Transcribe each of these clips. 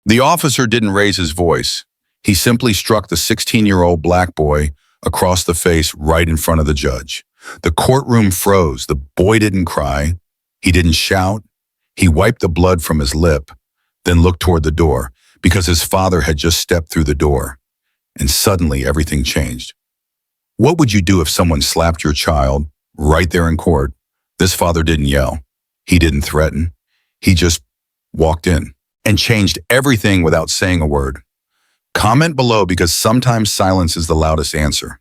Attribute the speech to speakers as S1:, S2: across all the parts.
S1: The officer didn't raise his voice. He simply struck the 16-year-old black boy across the face right in front of the judge. The courtroom froze. The boy didn't cry. He didn't shout. He wiped the blood from his lip, then looked toward the door because his father had just stepped through the door. And suddenly everything changed. What would you do if someone slapped your child right there in court? This father didn't yell. He didn't threaten. He just walked in and changed everything without saying a word. Comment below because sometimes silence is the loudest answer.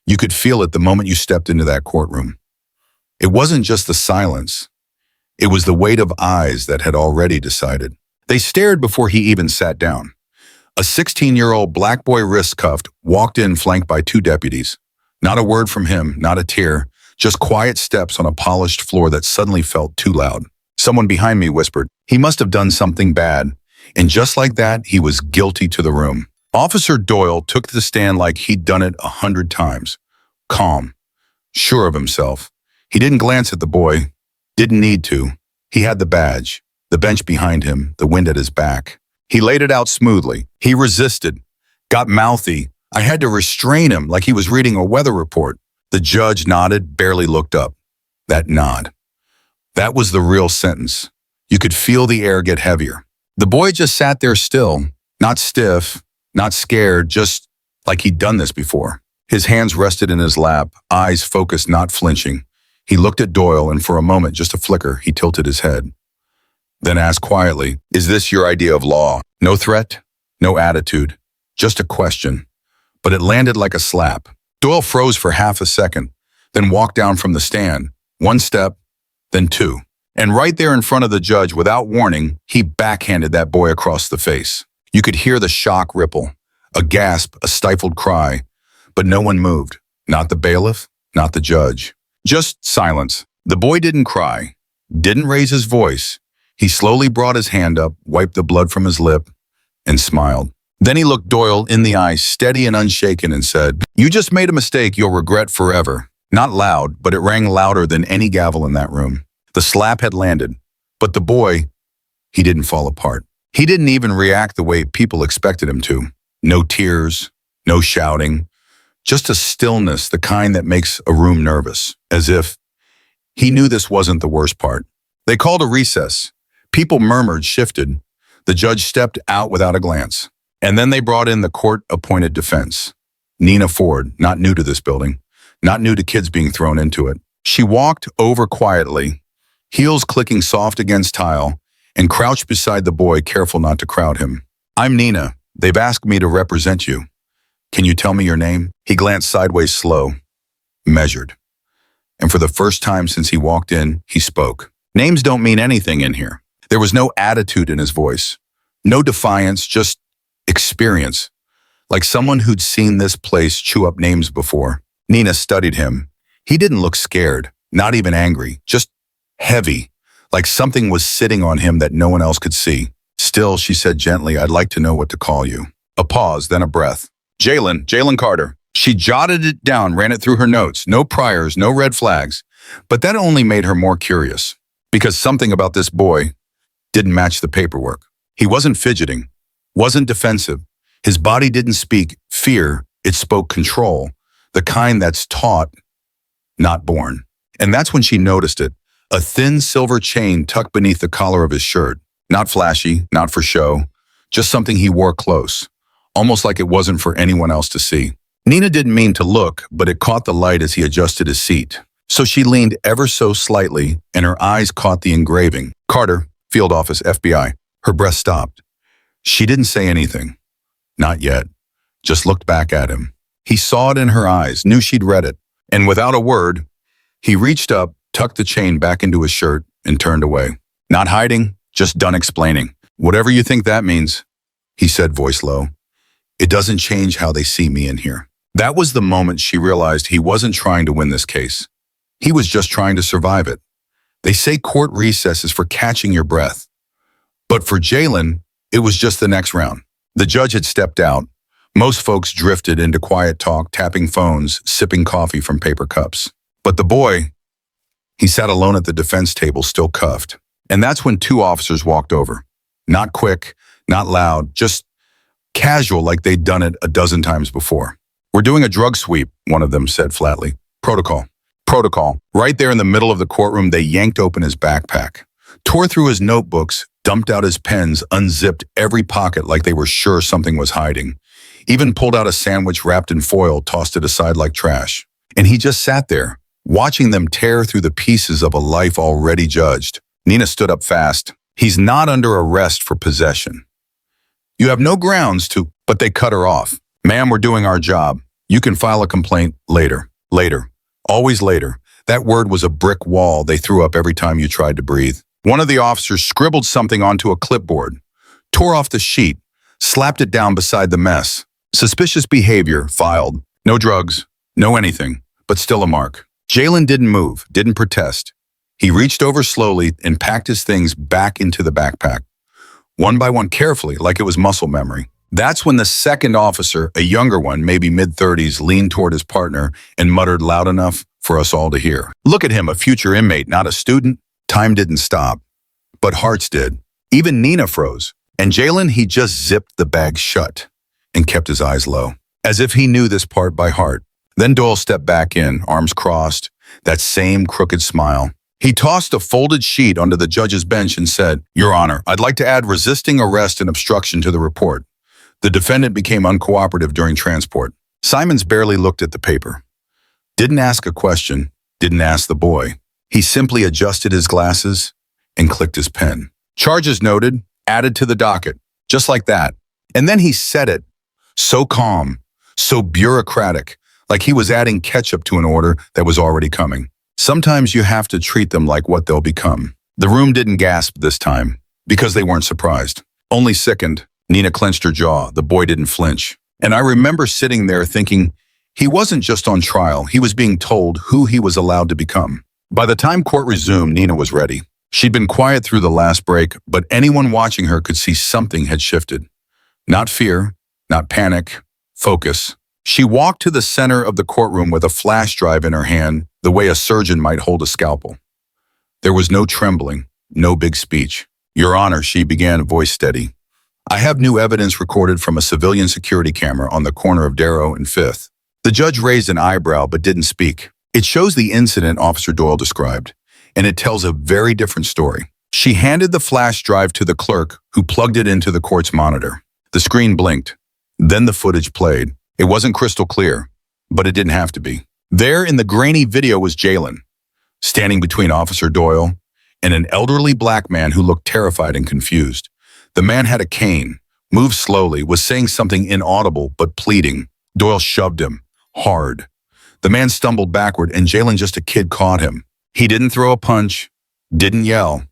S1: You could feel it the moment you stepped into that courtroom. It wasn't just the silence. It was the weight of eyes that had already decided. They stared before he even sat down. A 16-year-old black boy wrist-cuffed walked in flanked by 2 deputies. Not a word from him, not a tear, just quiet steps on a polished floor that suddenly felt too loud. Someone behind me whispered, "He must have done something bad." And just like that, he was guilty to the room. Officer Doyle took the stand like he'd done it 100 times. Calm, sure of himself. He didn't glance at the boy. Didn't need to. He had the badge, the bench behind him, the wind at his back. He laid it out smoothly. He resisted, got mouthy. I had to restrain him like he was reading a weather report. The judge nodded, barely looked up. That nod. That was the real sentence. You could feel the air get heavier. The boy just sat there still, not stiff, not scared, just like he'd done this before. His hands rested in his lap, eyes focused, not flinching. He looked at Doyle, and for a moment, just a flicker, he tilted his head. Then asked quietly, "Is this your idea of law?" No threat, no attitude, just a question. But it landed like a slap. Doyle froze for half a second, then walked down from the stand. 1 step, then 2. And right there in front of the judge, without warning, he backhanded that boy across the face. You could hear the shock ripple, a gasp, a stifled cry, but no one moved. Not the bailiff, not the judge. Just silence. The boy didn't cry, didn't raise his voice. He slowly brought his hand up, wiped the blood from his lip, and smiled. Then he looked Doyle in the eyes, steady and unshaken, and said, "You just made a mistake you'll regret forever." Not loud, but it rang louder than any gavel in that room. The slap had landed, but the boy, he didn't fall apart. He didn't even react the way people expected him to. No tears, no shouting, just a stillness, the kind that makes a room nervous, as if he knew this wasn't the worst part. They called a recess. People murmured, shifted. The judge stepped out without a glance. And then they brought in the court-appointed defense. Nina Ford, not new to this building, not new to kids being thrown into it. She walked over quietly, heels clicking soft against tile, and crouched beside the boy, careful not to crowd him. "I'm Nina. They've asked me to represent you. Can you tell me your name?" He glanced sideways, slow, measured. And for the first time since he walked in, he spoke. Names don't mean anything in here. There was no attitude in his voice, no defiance, just experience, like someone who'd seen this place chew up names before. Nina studied him. He didn't look scared, not even angry, just heavy, like something was sitting on him that no one else could see. "Still," she said gently, "I'd like to know what to call you." A pause, then a breath. Jaylen Carter." She jotted it down, ran it through her notes. No priors, no red flags. But that only made her more curious, because something about this boy didn't match the paperwork. He wasn't fidgeting, wasn't defensive. His body didn't speak fear, it spoke control, the kind that's taught, not born. And that's when she noticed it, a thin silver chain tucked beneath the collar of his shirt. Not flashy, not for show, just something he wore close, almost like it wasn't for anyone else to see. Nina didn't mean to look, but it caught the light as he adjusted his seat. So she leaned ever so slightly, and her eyes caught the engraving. "Carter, Field Office, FBI." Her breath stopped. She didn't say anything. Not yet. Just looked back at him. He saw it in her eyes, knew she'd read it. And without a word, he reached up, tucked the chain back into his shirt, and turned away. Not hiding, just done explaining. "Whatever you think that means," he said, voice low. "It doesn't change how they see me in here." That was the moment she realized he wasn't trying to win this case. He was just trying to survive it. They say court recess is for catching your breath. But for Jaylen, it was just the next round. The judge had stepped out. Most folks drifted into quiet talk, tapping phones, sipping coffee from paper cups. But the boy, he sat alone at the defense table, still cuffed. And that's when 2 officers walked over. Not quick, not loud, just casual like they'd done it a dozen times before. "We're doing a drug sweep," one of them said flatly. "Protocol. Protocol." Right there in the middle of the courtroom, they yanked open his backpack, tore through his notebooks, dumped out his pens, unzipped every pocket like they were sure something was hiding, even pulled out a sandwich wrapped in foil, tossed it aside like trash. And he just sat there, watching them tear through the pieces of a life already judged. Nina stood up fast. "He's not under arrest for possession. You have no grounds to," but they cut her off. "Ma'am, we're doing our job. You can file a complaint later. Later. Always later." That word was a brick wall they threw up every time you tried to breathe. One of the officers scribbled something onto a clipboard, tore off the sheet, slapped it down beside the mess. "Suspicious behavior, filed. No drugs, no anything, but still a mark." Jaylen didn't move, didn't protest. He reached over slowly and packed his things back into the backpack, one by one carefully, like it was muscle memory. That's when the second officer, a younger one, maybe mid-30s, leaned toward his partner and muttered loud enough for us all to hear. "Look at him, a future inmate, not a student." Time didn't stop, but hearts did. Even Nina froze. And Jaylen, he just zipped the bag shut and kept his eyes low, as if he knew this part by heart. Then Doyle stepped back in, arms crossed, that same crooked smile. He tossed a folded sheet onto the judge's bench and said, "Your Honor, I'd like to add resisting arrest and obstruction to the report. The defendant became uncooperative during transport." Simons barely looked at the paper. Didn't ask a question, didn't ask the boy. He simply adjusted his glasses and clicked his pen. "Charges noted, added to the docket." Just like that. And then he said it, so calm, so bureaucratic, like he was adding ketchup to an order that was already coming. Sometimes you have to treat them like what they'll become. The room didn't gasp this time, because they weren't surprised. Only sickened. Nina clenched her jaw. The boy didn't flinch. And I remember sitting there thinking, he wasn't just on trial, he was being told who he was allowed to become. By the time court resumed, Nina was ready. She'd been quiet through the last break, but anyone watching her could see something had shifted. Not fear, not panic, focus. She walked to the center of the courtroom with a flash drive in her hand, the way a surgeon might hold a scalpel. There was no trembling, no big speech. "Your Honor," she began, voice steady. "I have new evidence recorded from a civilian security camera on the corner of Darrow and 5th. The judge raised an eyebrow but didn't speak. "It shows the incident Officer Doyle described, and it tells a very different story." She handed the flash drive to the clerk, who plugged it into the court's monitor. The screen blinked. Then the footage played. It wasn't crystal clear, but it didn't have to be. There in the grainy video was Jaylen, standing between Officer Doyle and an elderly black man who looked terrified and confused. The man had a cane, moved slowly, was saying something inaudible but pleading. Doyle shoved him, hard. The man stumbled backward, and Jaylen, just a kid, caught him. He didn't throw a punch, didn't yell.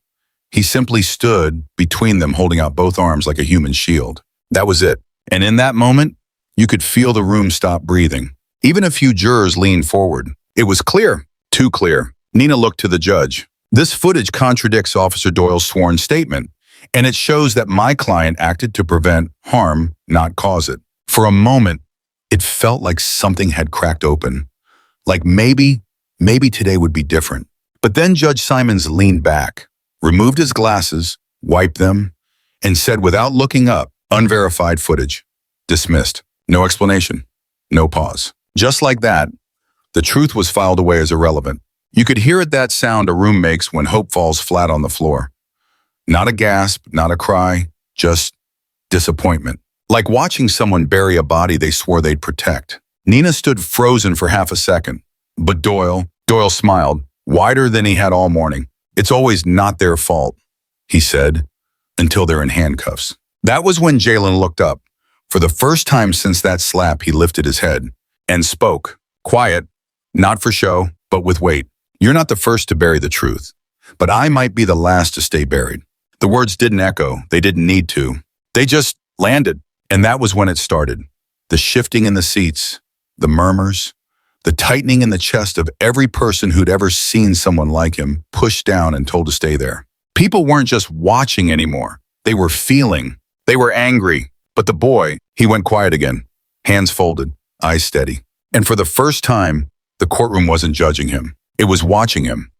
S1: He simply stood between them, holding out both arms like a human shield. That was it. And in that moment, you could feel the room stop breathing. Even a few jurors leaned forward. It was clear, too clear. Nina looked to the judge. "This footage contradicts Officer Doyle's sworn statement, and it shows that my client acted to prevent harm, not cause it." For a moment, it felt like something had cracked open. Like maybe today would be different. But then Judge Simons leaned back, removed his glasses, wiped them, and said without looking up, "Unverified footage. Dismissed. No explanation. No pause." Just like that, the truth was filed away as irrelevant. You could hear it, that sound a room makes when hope falls flat on the floor. Not a gasp, not a cry, just disappointment. Like watching someone bury a body they swore they'd protect. Nina stood frozen for half a second. But Doyle smiled, wider than he had all morning. "It's always not their fault," he said, "until they're in handcuffs." That was when Jaylen looked up. For the first time since that slap, he lifted his head and spoke. Quiet, not for show, but with weight. "You're not the first to bury the truth, but I might be the last to stay buried." The words didn't echo. They didn't need to. They just landed. And that was when it started. The shifting in the seats, the murmurs, the tightening in the chest of every person who'd ever seen someone like him pushed down and told to stay there. People weren't just watching anymore. They were feeling. They were angry. But the boy, he went quiet again, hands folded, eyes steady. And for the first time, the courtroom wasn't judging him. It was watching him.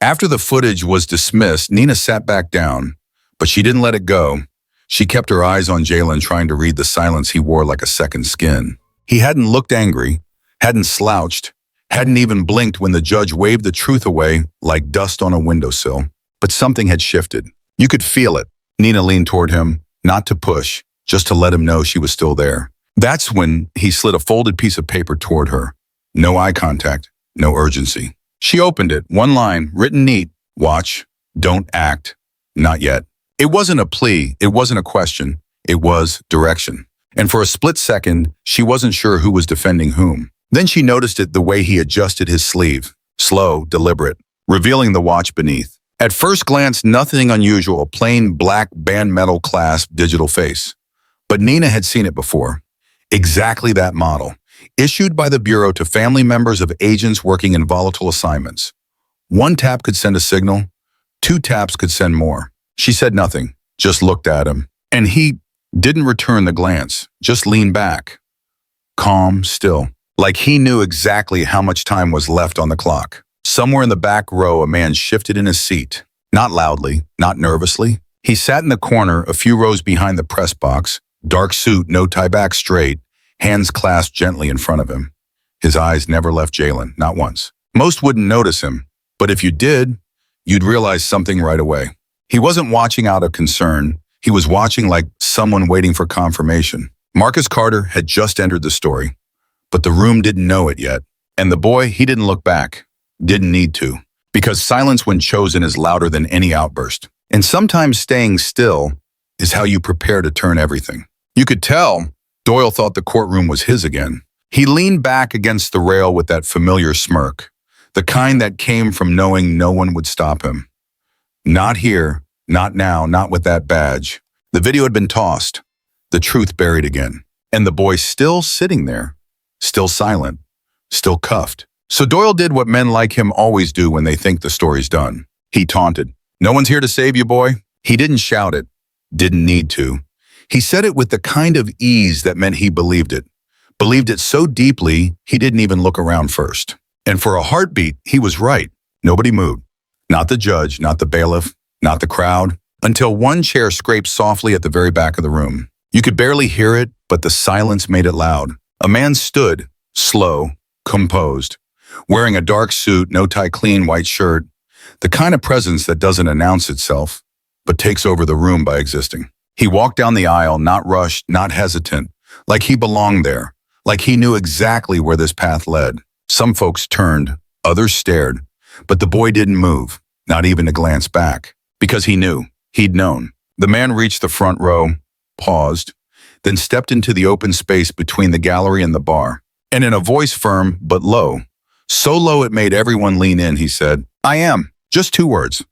S1: After the footage was dismissed, Nina sat back down, But she didn't let it go. She kept her eyes on Jaylen, trying to read the silence he wore like a second skin. He hadn't looked angry, hadn't slouched, hadn't even blinked when the judge waved the truth away like dust on a windowsill. But something had shifted. You could feel it. Nina leaned toward him, not to push, just to let him know she was still there. That's when he slid a folded piece of paper toward her. No eye contact, no urgency. She opened it, one line, written neat. Watch, don't act, not yet. It wasn't a plea, it wasn't a question, it was direction. And for a split second, she wasn't sure who was defending whom. Then she noticed it the way he adjusted his sleeve, slow, deliberate, revealing the watch beneath. At first glance, nothing unusual, plain black band metal clasp digital face. But Nina had seen it before. Exactly that model, issued by the Bureau to family members of agents working in volatile assignments. One tap could send a signal, 2 taps could send more. She said nothing, just looked at him. And he didn't return the glance, just leaned back. Calm, still, like he knew exactly how much time was left on the clock. Somewhere in the back row, a man shifted in his seat. Not loudly, not nervously. He sat in the corner, a few rows behind the press box, dark suit, no tie back straight, hands clasped gently in front of him. His eyes never left Jaylen, not once. Most wouldn't notice him, but if you did, you'd realize something right away. He wasn't watching out of concern. He was watching like someone waiting for confirmation. Marcus Carter had just entered the story, but the room didn't know it yet. And the boy, he didn't look back. Didn't need to. Because silence when chosen is louder than any outburst. And sometimes staying still is how you prepare to turn everything. You could tell Doyle thought the courtroom was his again. He leaned back against the rail with that familiar smirk, the kind that came from knowing no one would stop him. Not here, not now, not with that badge. The video had been tossed, the truth buried again. And the boy still sitting there, still silent, still cuffed. So Doyle did what men like him always do when they think the story's done. He taunted. No one's here to save you, boy. He didn't shout it. Didn't need to. He said it with the kind of ease that meant he believed it. Believed it so deeply, he didn't even look around first. And for a heartbeat, he was right. Nobody moved. Not the judge, not the bailiff, not the crowd, until one chair scraped softly at the very back of the room. You could barely hear it, but the silence made it loud. A man stood, slow, composed, wearing a dark suit, no-tie clean white shirt, the kind of presence that doesn't announce itself, but takes over the room by existing. He walked down the aisle, not rushed, not hesitant, like he belonged there, like he knew exactly where this path led. Some folks turned, others stared, but the boy didn't move, not even to glance back, because he knew, he'd known. The man reached the front row, paused, then stepped into the open space between the gallery and the bar. And in a voice firm but low, so low it made everyone lean in, he said, "I am." Just 2 words.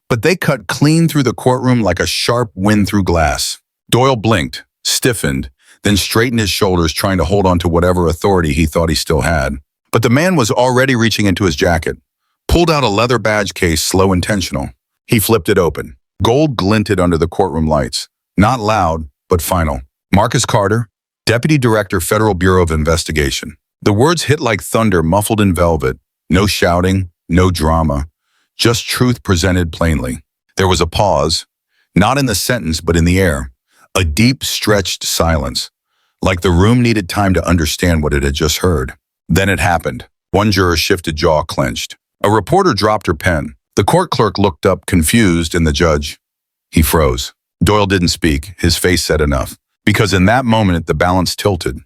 S1: But they cut clean through the courtroom like a sharp wind through glass. Doyle blinked, stiffened, then straightened his shoulders, trying to hold on to whatever authority he thought he still had. But the man was already reaching into his jacket, pulled out a leather badge case, slow, intentional. He flipped it open. Gold glinted under the courtroom lights. Not loud, but final. Marcus Carter, Deputy Director, Federal Bureau of Investigation. The words hit like thunder, muffled in velvet. No shouting, no drama. Just truth presented plainly. There was a pause, not in the sentence, but in the air. A deep, stretched silence, like the room needed time to understand what it had just heard. Then it happened. One juror shifted, jaw clenched. A reporter dropped her pen. The court clerk looked up, confused, and the judge, he froze. Doyle didn't speak. His face said enough. Because in that moment, the balance tilted.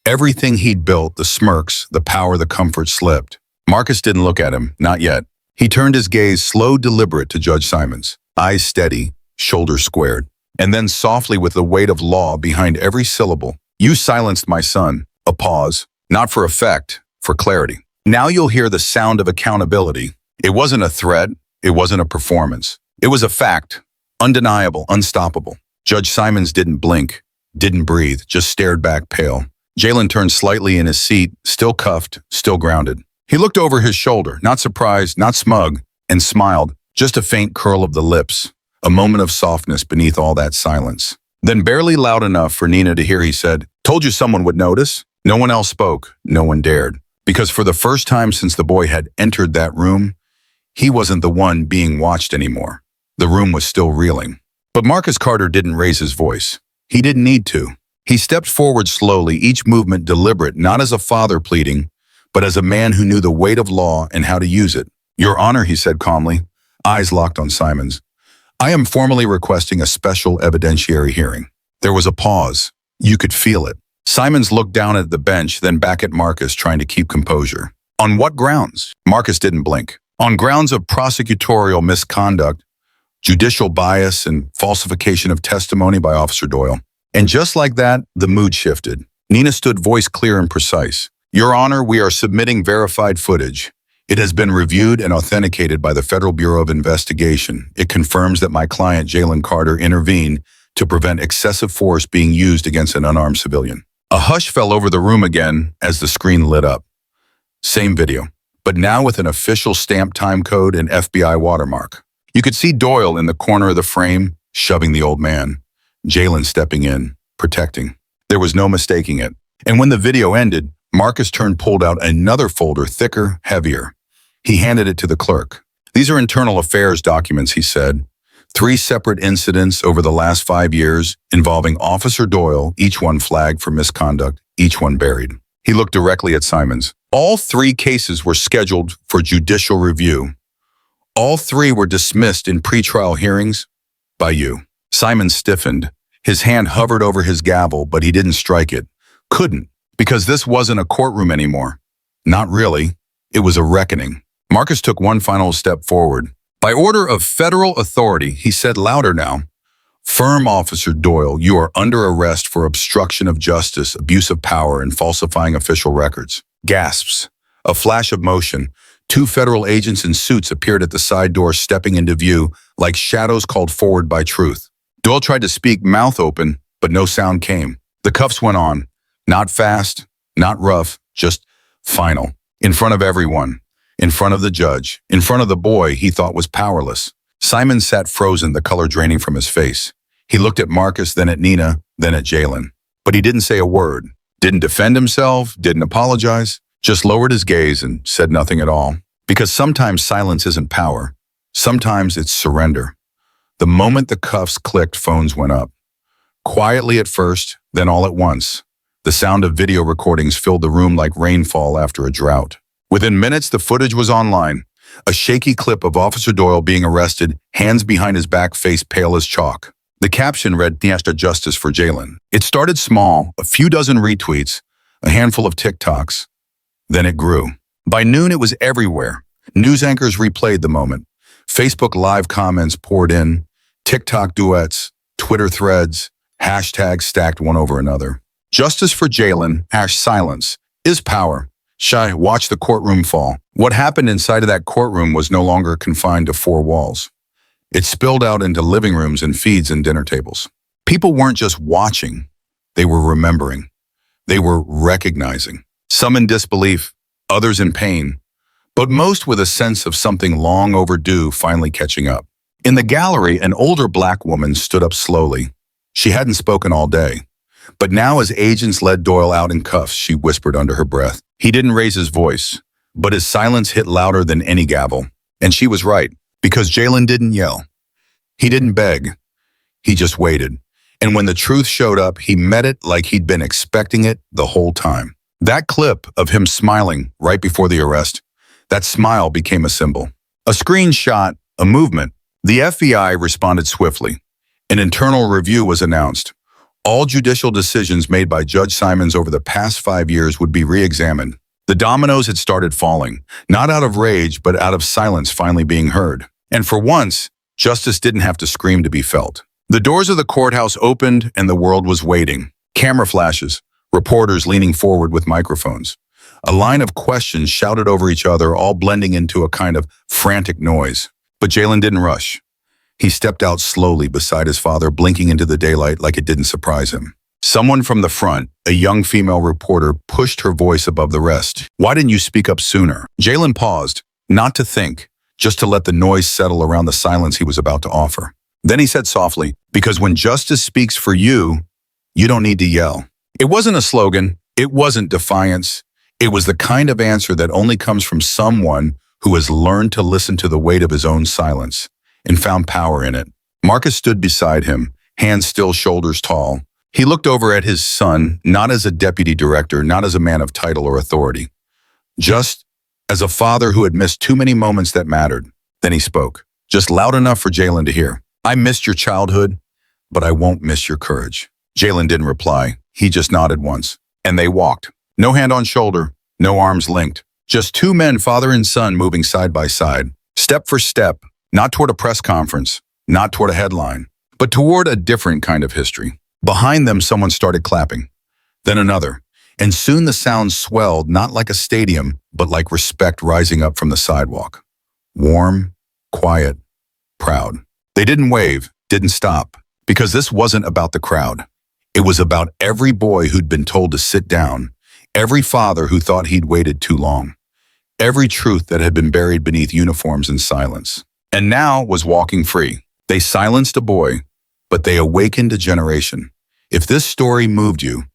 S1: Everything he'd built, the smirks, the power, the comfort, slipped. Marcus didn't look at him, not yet. He turned his gaze, slow, deliberate, to Judge Simons, eyes steady, shoulders squared. And then softly, with the weight of law behind every syllable, "You silenced my son." A pause, not for effect, for clarity. Now you'll hear the sound of accountability. It wasn't a threat. It wasn't a performance. It was a fact, undeniable, unstoppable. Judge Simons didn't blink, didn't breathe, just stared back, pale. Jaylen turned slightly in his seat, still cuffed, still grounded. He looked over his shoulder, not surprised, not smug, and smiled, just a faint curl of the lips, a moment of softness beneath all that silence. Then, barely loud enough for Nina to hear, he said, "Told you someone would notice." No one else spoke, no one dared. Because for the first time since the boy had entered that room, he wasn't the one being watched anymore. The room was still reeling. But Marcus Carter didn't raise his voice. He didn't need to. He stepped forward slowly, each movement deliberate, not as a father pleading, but as a man who knew the weight of law and how to use it. "Your Honor," he said calmly, eyes locked on Simons, "I am formally requesting a special evidentiary hearing." There was a pause. You could feel it. Simons looked down at the bench, then back at Marcus, trying to keep composure. "On what grounds?" Marcus didn't blink. "On grounds of prosecutorial misconduct, judicial bias, and falsification of testimony by Officer Doyle." And just like that, the mood shifted. Nina stood, voice clear and precise. "Your Honor, we are submitting verified footage. It has been reviewed and authenticated by the Federal Bureau of Investigation. It confirms that my client, Jaylen Carter, intervened to prevent excessive force being used against an unarmed civilian." A hush fell over the room again as the screen lit up. Same video, but now with an official stamped time code and FBI watermark. You could see Doyle in the corner of the frame, shoving the old man. Jaylen stepping in, protecting. There was no mistaking it. And when the video ended, Marcus pulled out another folder, thicker, heavier. He handed it to the clerk. "These are internal affairs documents," he said. 3 separate incidents over the last 5 years involving Officer Doyle, each one flagged for misconduct, each one buried. He looked directly at Simons. "All 3 cases were scheduled for judicial review. All 3 were dismissed in pretrial hearings by you." Simons stiffened. His hand hovered over his gavel, but he didn't strike it. Couldn't, because this wasn't a courtroom anymore. Not really. It was a reckoning. Marcus took one final step forward. "By order of federal authority," he said louder now. "Firm Officer Doyle, you are under arrest for obstruction of justice, abuse of power, and falsifying official records." Gasps. A flash of motion. 2 federal agents in suits appeared at the side door, stepping into view like shadows called forward by truth. Doyle tried to speak, mouth open, but no sound came. The cuffs went on. Not fast, not rough, just final. In front of everyone. In front of the judge. In front of the boy he thought was powerless. Simon sat frozen, the color draining from his face. He looked at Marcus, then at Nina, then at Jaylen. But he didn't say a word. Didn't defend himself, didn't apologize. Just lowered his gaze and said nothing at all. Because sometimes silence isn't power. Sometimes it's surrender. The moment the cuffs clicked, phones went up. Quietly at first, then all at once. The sound of video recordings filled the room like rainfall after a drought. Within minutes, the footage was online. A shaky clip of Officer Doyle being arrested, hands behind his back, face pale as chalk. The caption read, "Didnt Justice for Jaylen." It started small, a few dozen retweets, a handful of TikToks. Then it grew. By noon, it was everywhere. News anchors replayed the moment. Facebook Live comments poured in, TikTok duets, Twitter threads, hashtags stacked one over another. "Justice for Jaylen, silence, is power. Shy, watch the courtroom fall." What happened inside of that courtroom was no longer confined to 4 walls. It spilled out into living rooms and feeds and dinner tables. People weren't just watching, they were remembering. They were recognizing. Some in disbelief, others in pain, but most with a sense of something long overdue finally catching up. In the gallery, an older black woman stood up slowly. She hadn't spoken all day. But now as agents led Doyle out in cuffs, she whispered under her breath. He didn't raise his voice, but his silence hit louder than any gavel. And she was right, because Jaylen didn't yell. He didn't beg. He just waited. And when the truth showed up, he met it like he'd been expecting it the whole time. That clip of him smiling right before the arrest, that smile became a symbol. A screenshot, a movement. The FBI responded swiftly. An internal review was announced. All judicial decisions made by Judge Simons over the past 5 years would be re-examined. The dominoes had started falling, not out of rage, but out of silence finally being heard. And for once, justice didn't have to scream to be felt. The doors of the courthouse opened and the world was waiting. Camera flashes, reporters leaning forward with microphones. A line of questions shouted over each other, all blending into a kind of frantic noise. But Jaylen didn't rush. He stepped out slowly beside his father, blinking into the daylight like it didn't surprise him. Someone from the front, a young female reporter, pushed her voice above the rest. "Why didn't you speak up sooner?" Jaylen paused, not to think, just to let the noise settle around the silence he was about to offer. Then he said softly, "Because when justice speaks for you, you don't need to yell." It wasn't a slogan. It wasn't defiance. It was the kind of answer that only comes from someone who has learned to listen to the weight of his own silence and found power in it. Marcus stood beside him, hands still shoulders tall. He looked over at his son, not as a deputy director, not as a man of title or authority, just as a father who had missed too many moments that mattered. Then he spoke, just loud enough for Jaylen to hear. I missed your childhood, but I won't miss your courage. Jaylen didn't reply. He just nodded once. And they walked. No hand on shoulder, no arms linked. Just two men, father and son, moving side by side, step for step, not toward a press conference, not toward a headline, but toward a different kind of history. Behind them, someone started clapping, then another, and soon the sound swelled, not like a stadium, but like respect rising up from the sidewalk. Warm, quiet, proud. They didn't wave, didn't stop, because this wasn't about the crowd. It was about every boy who'd been told to sit down, every father who thought he'd waited too long, every truth that had been buried beneath uniforms and silence, and now was walking free. They silenced a boy, but they awakened a generation. If this story moved you,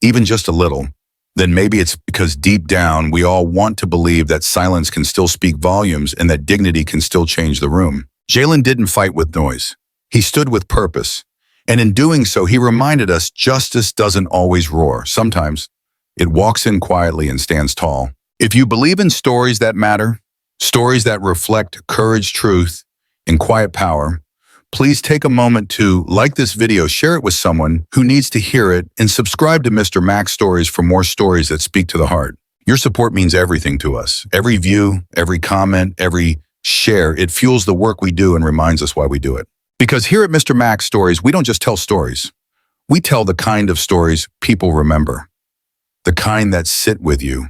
S1: even just a little, then maybe it's because deep down we all want to believe that silence can still speak volumes and that dignity can still change the room. Jaylen didn't fight with noise. He stood with purpose. And in doing so, he reminded us justice doesn't always roar. Sometimes it walks in quietly and stands tall. If you believe in stories that matter, stories that reflect courage, truth, and quiet power, please take a moment to like this video, share it with someone who needs to hear it, and subscribe to Mr. Max Stories for more stories that speak to the heart. Your support means everything to us. Every view, every comment, every share, it fuels the work we do and reminds us why we do it. Because here at Mr. Max Stories, we don't just tell stories. We tell the kind of stories people remember. The kind that sit with you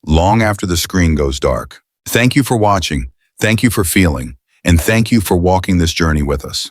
S1: long after the screen goes dark. Thank you for watching. Thank you for feeling. And thank you for walking this journey with us.